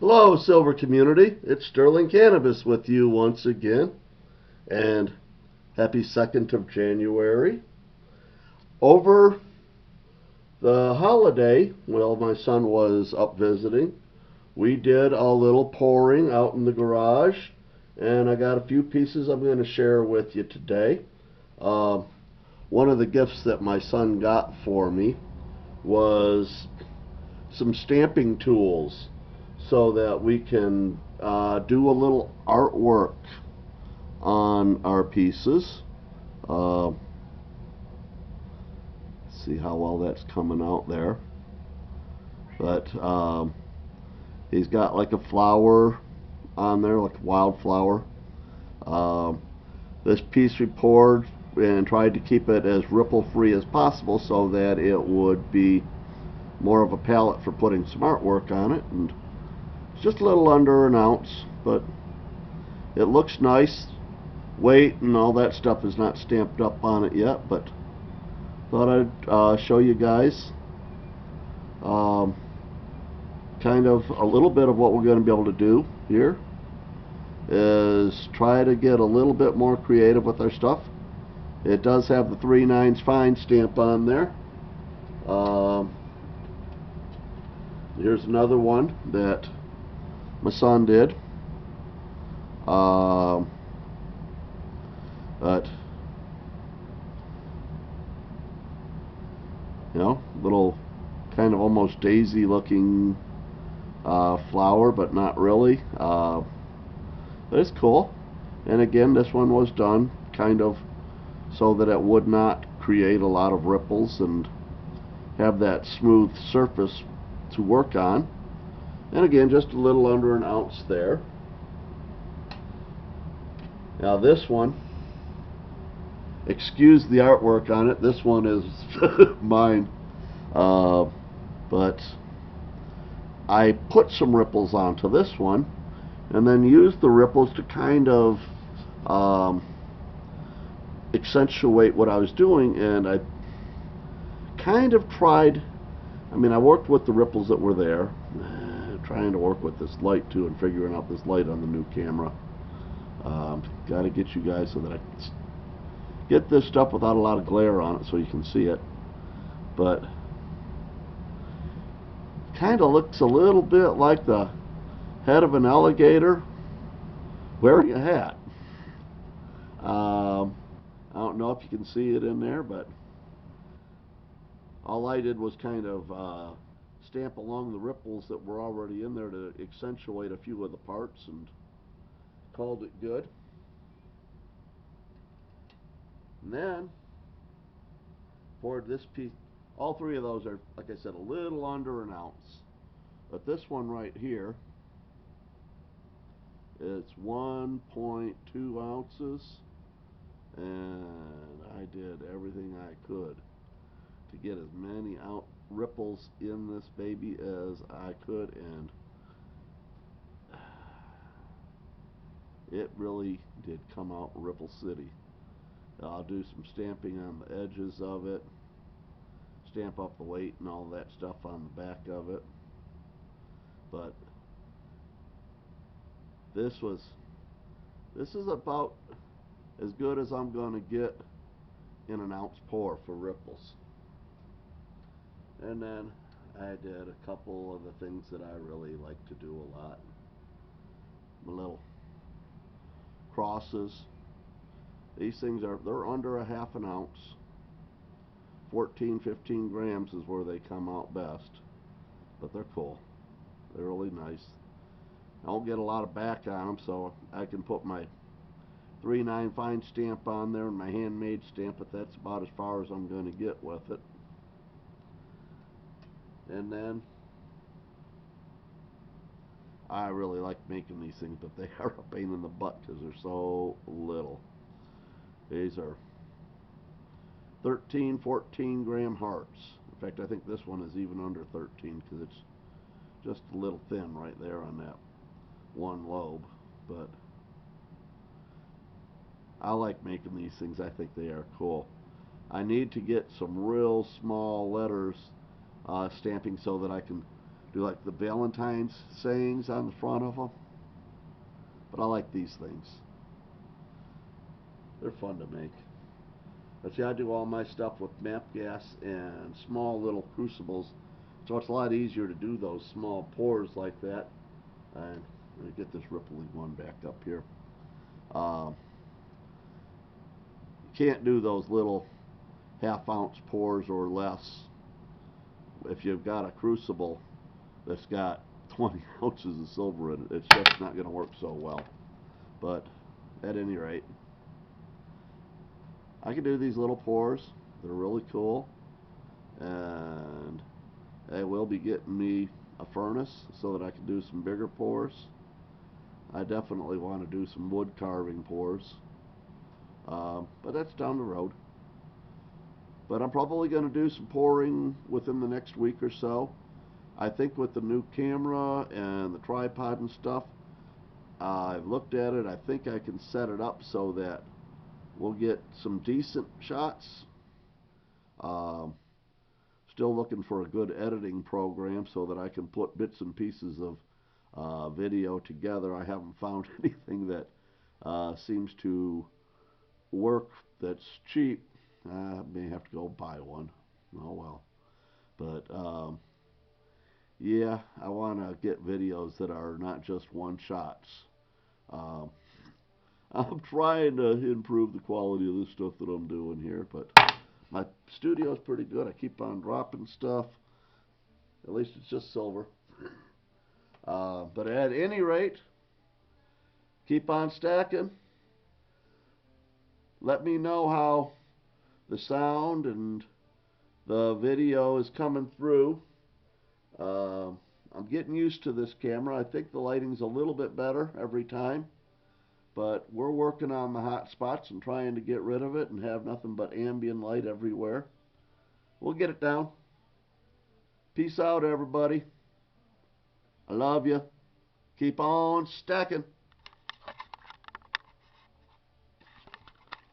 Hello, Silver community. It's Sterling Cannabis with you once again, and happy 2nd of January. Over the holiday, well, my son was up visiting. We did a little pouring out in the garage, and I got a few pieces I'm going to share with you today. Um, One of the gifts that my son got for me was some stamping tools so that we can do a little artwork on our pieces. Uh, see how well that's coming out there. But he's got like a flower on there, like a wildflower. Um, this piece we poured and tried to keep it as ripple free as possible so that it would be more of a palette for putting some artwork on it. And it's just a little under an ounce, but it looks nice. Weight and all that stuff is not stamped up on it yet, but thought I'd show you guys um, kind of a little bit of what we're going to be able to do here is try to get a little bit more creative with our stuff. It does have the 3/9 fine stamp on there. Here's another one that my son did. But little kind of almost daisy looking flower, but not really. But it's cool. And again, this one was done kind of so that it would not create a lot of ripples and have that smooth surface to work on. And again, just a little under an ounce there. Now this one, excuse the artwork on it, this one is mine. But I put some ripples onto this one and then used the ripples to kind of accentuate what I was doing, and I kind of tried, I worked with the ripples that were there, trying to work with this light too and figuring out this light on the new camera. Got to get you guys so that I can get this stuff without a lot of glare on it so you can see it. But kind of looks a little bit like the head of an alligator wearing a hat. I don't know if you can see it in there, but all I did was kind of stamp along the ripples that were already in there to accentuate a few of the parts, and called it good. And then poured this piece. All three of those are, like I said, a little under an ounce. But this one right here, it's 1.2 ounces, and I did everything I could to get as many ripples in this baby as I could, and it really did come out Ripple City. I'll do some stamping on the edges of it, stamp up the weight and all that stuff on the back of it. But this is about as good as I'm going to get in an ounce pour for ripples. And then I did a couple of the things that I really like to do a lot. The little crosses. These things they're under a half an ounce. 14-15 grams is where they come out best. But they're cool. They're really nice. I don't get a lot of back on them, so I can put my 3/9 fine stamp on there and my handmade stamp, but that's about as far as I'm going to get with it. And then I really like making these things, but they are a pain in the butt because they're so little. These are 13-14 gram hearts. In fact, I think this one is even under 13 because it's just a little thin right there on that one lobe. But I like making these things. I think they are cool. I need to get some real small letters stamping so that I can Do like the Valentine's sayings on the front of them. But I like these things. They're fun to make. But see, I do all my stuff with MAP gas and small little crucibles, so it's a lot easier to do those small pours like that. And let me get this rippling one back up here. You can't do those little half-ounce pours or less if you've got a crucible that's got 20 ounces of silver in it. It's just not going to work so well. But at any rate, I can do these little pours. They're really cool, and they will be getting me a furnace so that I can do some bigger pours. I definitely want to do some wood carving pours, but that's down the road. But I'm probably going to do some pouring within the next week or so. I think with the new camera and the tripod and stuff, I've looked at it. I think I can set it up so that we'll get some decent shots. Um, Still looking for a good editing program so that I can put bits and pieces of video together. I haven't found anything that seems to work that's cheap. I may have to go buy one. Oh well. But yeah, I want to get videos that are not just one shots. Um, I'm trying to improve the quality of the stuff that I'm doing here, but my studio's pretty good. I keep on dropping stuff. At least it's just silver. But at any rate, keep on stacking. Let me know how the sound and the video is coming through. I'm getting used to this camera. I think the lighting's a little bit better every time. But we're working on the hot spots and trying to get rid of it and have nothing but ambient light everywhere. We'll get it down. Peace out, everybody. I love you. Keep on stacking.